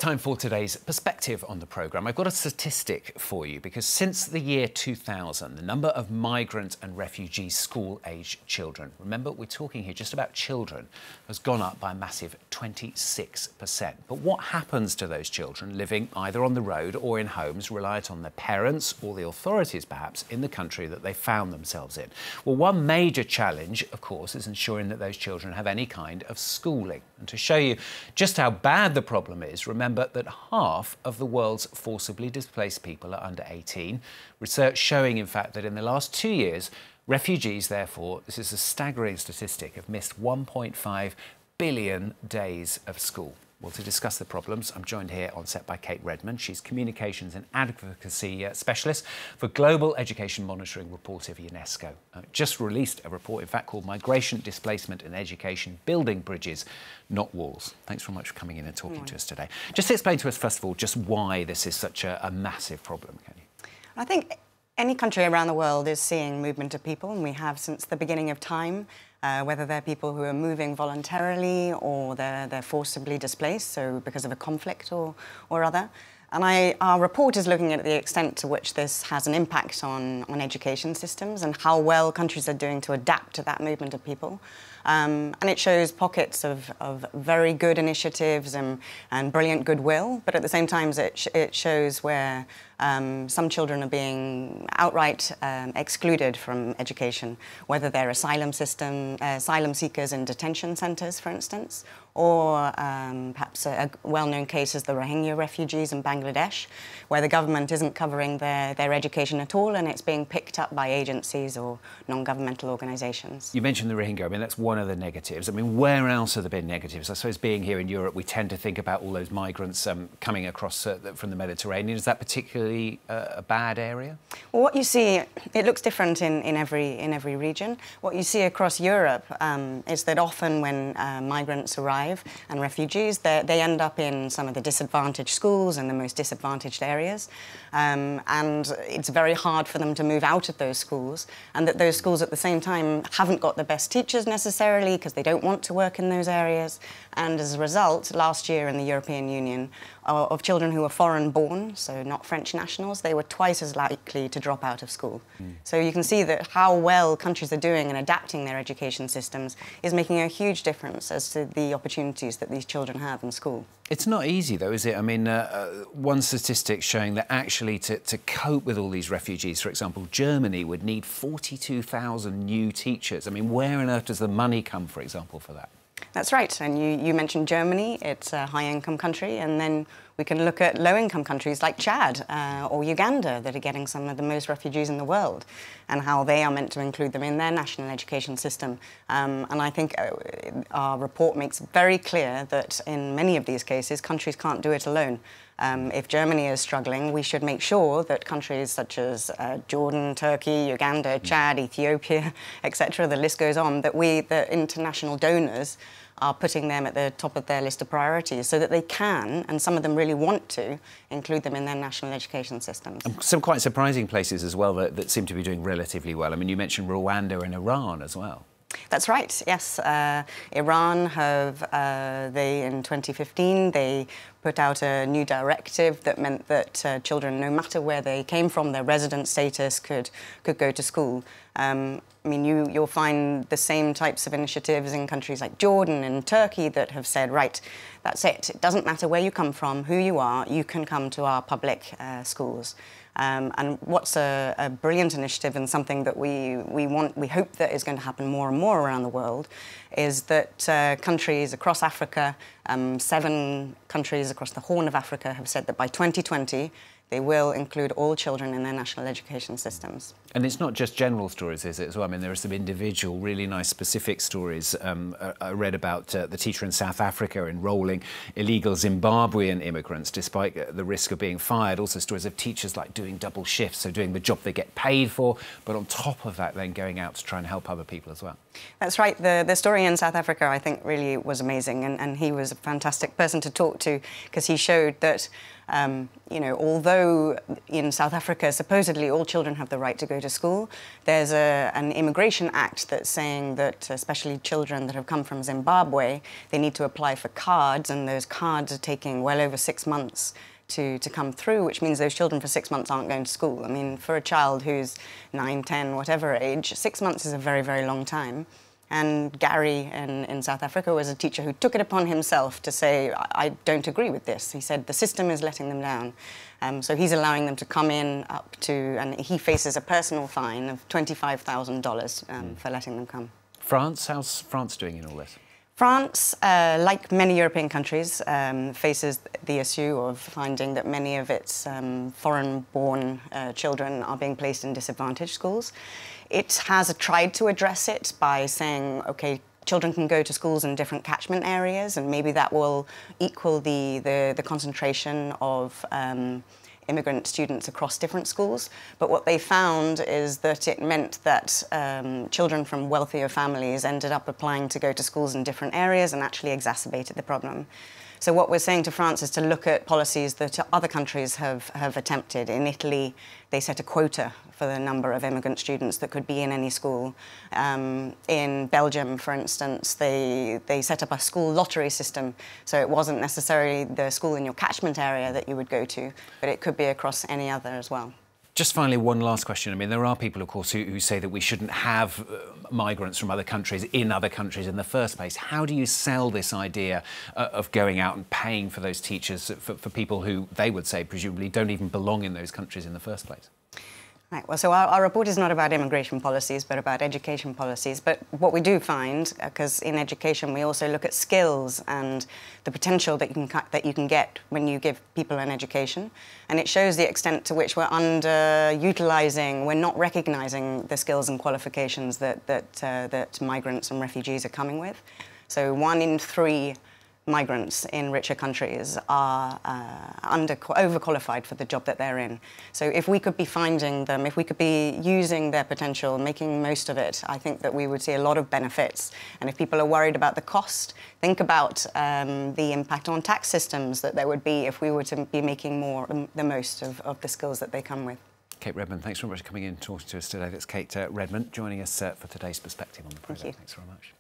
Time for today's perspective on the programme. I've got a statistic for you because since the year 2000, the number of migrant and refugee school-aged children, remember we're talking here just about children, has gone up by a massive 26%. But what happens to those children living either on the road or in homes reliant on their parents or the authorities perhaps in the country that they found themselves in? Well, one major challenge, of course, is ensuring that those children have any kind of schooling. And to show you just how bad the problem is, remember that half of the world's forcibly displaced people are under 18. Research showing, in fact, that in the last 2 years, refugees, therefore, this is a staggering statistic, have missed 1.5 billion days of school. Well, to discuss the problems, I'm joined here on set by Redman. She's Communications and Advocacy Specialist for Global Education Monitoring Report of UNESCO. Just released a report, in fact, called Migration, Displacement and Education, Building Bridges, Not Walls. Thanks very much for coming in and talking to us today. Just explain to us, first of all, just why this is such a massive problem, can you? I think any country around the world is seeing movement of people, and we have since the beginning of time. Whether they're people who are moving voluntarily or they're forcibly displaced, so because of a conflict or other. And our report is looking at the extent to which this has an impact on education systems and how well countries are doing to adapt to that movement of people. And it shows pockets of very good initiatives and brilliant goodwill, but at the same time it shows where some children are being outright excluded from education, whether they're asylum seekers in detention centres, for instance, or perhaps a well-known case is the Rohingya refugees in Bangladesh, where the government isn't covering their education at all and it's being picked up by agencies or non-governmental organisations. You mentioned the Rohingya. I mean, that's one of the negatives. I mean, where else have there been negatives? I suppose being here in Europe, we tend to think about all those migrants coming across from the Mediterranean. Is that particularly a bad area? Well, what you see, it looks different in every region. What you see across Europe is that often when migrants arrive and refugees, they end up in some of the disadvantaged schools and the most disadvantaged areas. And it's very hard for them to move out of those schools, and that those schools at the same time haven't got the best teachers necessarily because they don't want to work in those areas. And as a result, last year in the European Union, of children who were foreign-born, so not French nationals, they were twice as likely to drop out of school. So you can see that how well countries are doing in adapting their education systems is making a huge difference as to the opportunities that these children have in school. It's not easy, though, is it? I mean, one statistic showing that actually to cope with all these refugees, for example, Germany would need 42,000 new teachers. I mean, where on earth does the money come, for example, for that? That's right, and you mentioned Germany. It's a high-income country, and then we can look at low-income countries like Chad or Uganda that are getting some of the most refugees in the world, and how they are meant to include them in their national education system. And I think our report makes very clear that in many of these cases, countries can't do it alone. If Germany is struggling, we should make sure that countries such as Jordan, Turkey, Uganda, Chad, Ethiopia, etc., the list goes on, that the international donors are putting them at the top of their list of priorities so that they can, and some of them really want to, include them in their national education systems. Some quite surprising places as well that seem to be doing relatively well. I mean, you mentioned Rwanda and Iran as well. That's right, yes. Iran in 2015, they put out a new directive that meant that children, no matter where they came from, their resident status could go to school. I mean, you'll find the same types of initiatives in countries like Jordan and Turkey that have said, right, that's it. It doesn't matter where you come from, who you are, you can come to our public schools. And what's a brilliant initiative and something that we hope that is going to happen more and more around the world is that countries across Africa, 7 countries across the Horn of Africa have said that by 2020 they will include all children in their national education systems. And it's not just general stories, is it, as well? I mean, there are some individual, really nice, specific stories. I read about the teacher in South Africa enrolling illegal Zimbabwean immigrants despite the risk of being fired. Also stories of teachers, like, doing double shifts, so doing the job they get paid for, but on top of that, then going out to try and help other people as well. That's right. The story in South Africa, I think, really was amazing, and he was a fantastic person to talk to because he showed that You know, although in South Africa, supposedly all children have the right to go to school, there's an immigration act that's saying that especially children that have come from Zimbabwe, they need to apply for cards, and those cards are taking well over 6 months to come through, which means those children for 6 months aren't going to school. I mean, for a child who's 9, 10, whatever age, 6 months is a very, very long time. And Gary in South Africa was a teacher who took it upon himself to say, I don't agree with this. He said the system is letting them down. So he's allowing them to come in up to, and he faces a personal fine of $25,000 for letting them come. France, how's France doing in all this? France, like many European countries, faces the issue of finding that many of its foreign-born children are being placed in disadvantaged schools. It has tried to address it by saying, OK, children can go to schools in different catchment areas, and maybe that will equal the concentration of immigrant students across different schools. But what they found is that it meant that children from wealthier families ended up applying to go to schools in different areas and actually exacerbated the problem. So what we're saying to France is to look at policies that other countries have attempted. In Italy, they set a quota for the number of immigrant students that could be in any school. In Belgium, for instance, they set up a school lottery system. So it wasn't necessarily the school in your catchment area that you would go to, but it could be across any other as well. Just finally, one last question. I mean, there are people, of course, who say that we shouldn't have migrants from other countries in the first place. How do you sell this idea of going out and paying for those teachers for people who they would say, presumably, don't even belong in those countries in the first place? Right, well, so our report is not about immigration policies, but about education policies. But what we do find, because in education we also look at skills and the potential that you can get when you give people an education, and it shows the extent to which we're underutilising, we're not recognising the skills and qualifications that migrants and refugees are coming with. So 1 in 3 migrants in richer countries are overqualified for the job that they're in. So if we could be finding them, if we could be using their potential, making most of it, I think that we would see a lot of benefits. And if people are worried about the cost, think about the impact on tax systems that there would be if we were to be making the most of the skills that they come with. Kate Redman, thanks very much for coming in and talking to us today. That's Kate Redman joining us for today's perspective on the programme. Thanks very much.